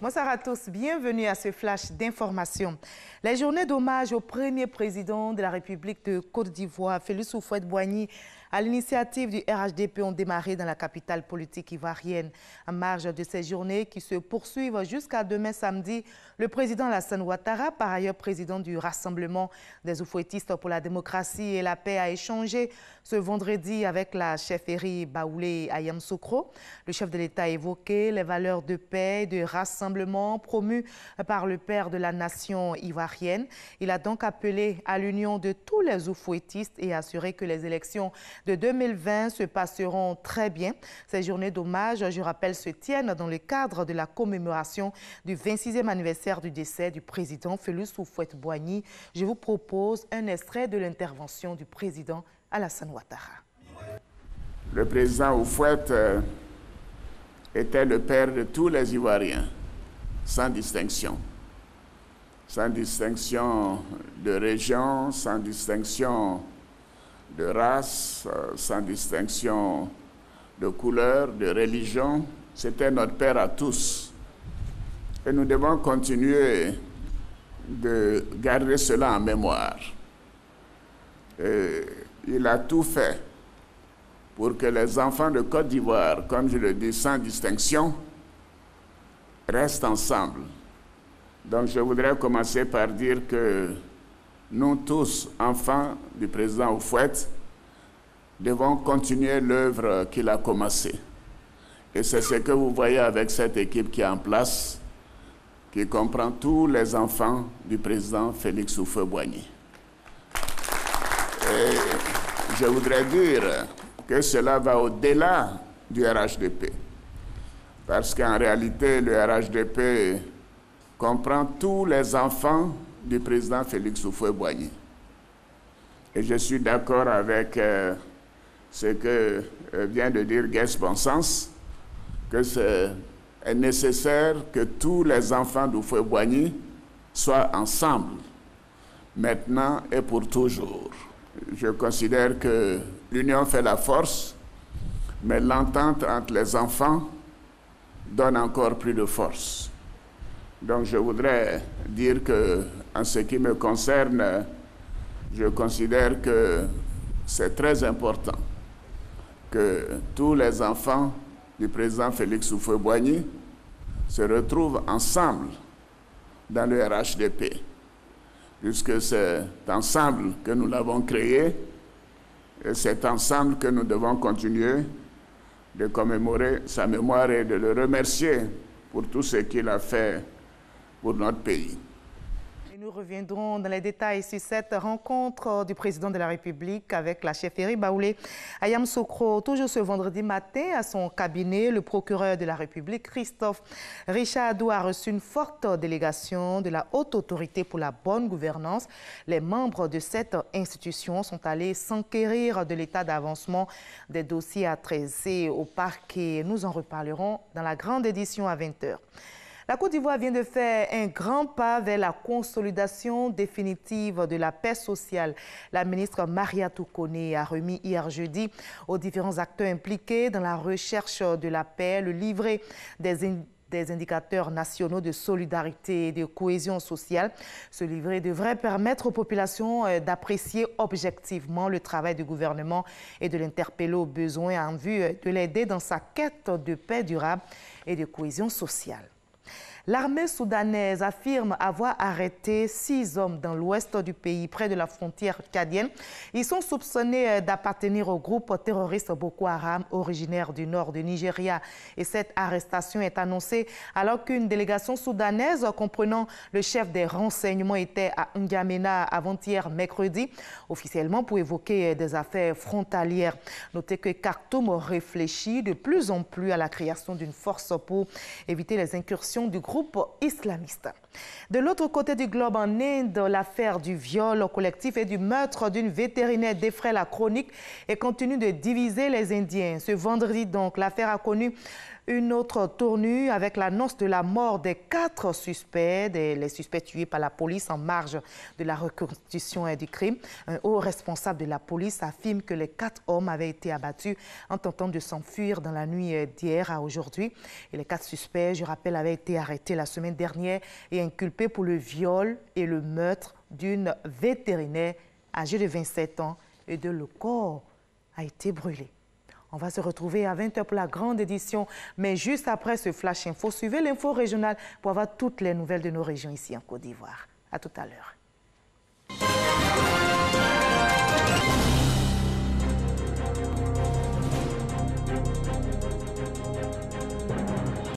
Bonsoir à tous, bienvenue à ce flash d'information. Les journées d'hommage au premier président de la République de Côte d'Ivoire, Félix Houphouët-Boigny, à l'initiative du RHDP, ont démarré dans la capitale politique ivoirienne. En marge de ces journées qui se poursuivent jusqu'à demain samedi, le président Alassane Ouattara, par ailleurs président du Rassemblement des Houphouëtistes pour la démocratie et la paix, a échangé ce vendredi avec la chefferie Baoulé Ayam Sokro. Le chef de l'État a évoqué les valeurs de paix et de rassemblement promues par le père de la nation ivoirienne. Il a donc appelé à l'union de tous les Houphouëtistes et assuré que les élections de 2020 se passeront très bien. Ces journées d'hommage, je rappelle, se tiennent dans le cadre de la commémoration du 26e anniversaire du décès du président Félix Houphouët-Boigny. Je vous propose un extrait de l'intervention du président Alassane Ouattara. Le président Houphouët était le père de tous les Ivoiriens, sans distinction. Sans distinction de région, sans distinction de race, sans distinction de couleur, de religion. C'était notre père à tous. Et nous devons continuer de garder cela en mémoire. Et il a tout fait pour que les enfants de Côte d'Ivoire, comme je le dis, sans distinction, restent ensemble. Donc je voudrais commencer par dire que nous tous, enfants du président Houphouët, devons continuer l'œuvre qu'il a commencée. Et c'est ce que vous voyez avec cette équipe qui est en place, qui comprend tous les enfants du président Félix Houphouët-Boigny. Et je voudrais dire que cela va au-delà du RHDP. Parce qu'en réalité, le RHDP comprend tous les enfants du président Félix Houphouët-Boigny. Et je suis d'accord avec ce que vient de dire Guess Bonsens, que c'est nécessaire que tous les enfants d'Houphouët-Boigny soient ensemble, maintenant et pour toujours. Je considère que l'union fait la force, mais l'entente entre les enfants donne encore plus de force. Donc je voudrais dire que, en ce qui me concerne, je considère que c'est très important que tous les enfants du président Félix Houphouët-Boigny se retrouvent ensemble dans le RHDP, puisque c'est ensemble que nous l'avons créé, et c'est ensemble que nous devons continuer de commémorer sa mémoire et de le remercier pour tout ce qu'il a fait pour notre pays. Et nous reviendrons dans les détails sur cette rencontre du président de la République avec la chefferie Baoulé Ayam Sokro. Toujours ce vendredi matin, à son cabinet, le procureur de la République, Christophe Richardou, a reçu une forte délégation de la Haute Autorité pour la bonne gouvernance. Les membres de cette institution sont allés s'enquérir de l'état d'avancement des dossiers à traiter au parquet. Nous en reparlerons dans la grande édition à 20h. La Côte d'Ivoire vient de faire un grand pas vers la consolidation définitive de la paix sociale. La ministre Mariatou Koné a remis hier jeudi aux différents acteurs impliqués dans la recherche de la paix le livret des indicateurs nationaux de solidarité et de cohésion sociale. Ce livret devrait permettre aux populations d'apprécier objectivement le travail du gouvernement et de l'interpeller aux besoins en vue de l'aider dans sa quête de paix durable et de cohésion sociale. L'armée soudanaise affirme avoir arrêté 6 hommes dans l'ouest du pays, près de la frontière tchadienne. Ils sont soupçonnés d'appartenir au groupe terroriste Boko Haram, originaire du nord du Nigeria. Et cette arrestation est annoncée alors qu'une délégation soudanaise comprenant le chef des renseignements était à N'Djamena avant-hier mercredi, officiellement pour évoquer des affaires frontalières. Notez que Khartoum réfléchit de plus en plus à la création d'une force pour éviter les incursions du groupe islamiste. De l'autre côté du globe, en Inde, l'affaire du viol collectif et du meurtre d'une vétérinaire défraie la chronique et continue de diviser les Indiens. Ce vendredi, donc, l'affaire a connu Une autre tournure avec l'annonce de la mort des 4 suspects, les suspects tués par la police en marge de la reconstitution du crime. Un haut responsable de la police affirme que les 4 hommes avaient été abattus en tentant de s'enfuir dans la nuit d'hier à aujourd'hui. Et les 4 suspects, je rappelle, avaient été arrêtés la semaine dernière et inculpés pour le viol et le meurtre d'une vétérinaire âgée de 27 ans et dont le corps a été brûlé. On va se retrouver à 20h pour la grande édition, mais juste après ce Flash Info, suivez l'info régionale pour avoir toutes les nouvelles de nos régions ici en Côte d'Ivoire. À tout à l'heure.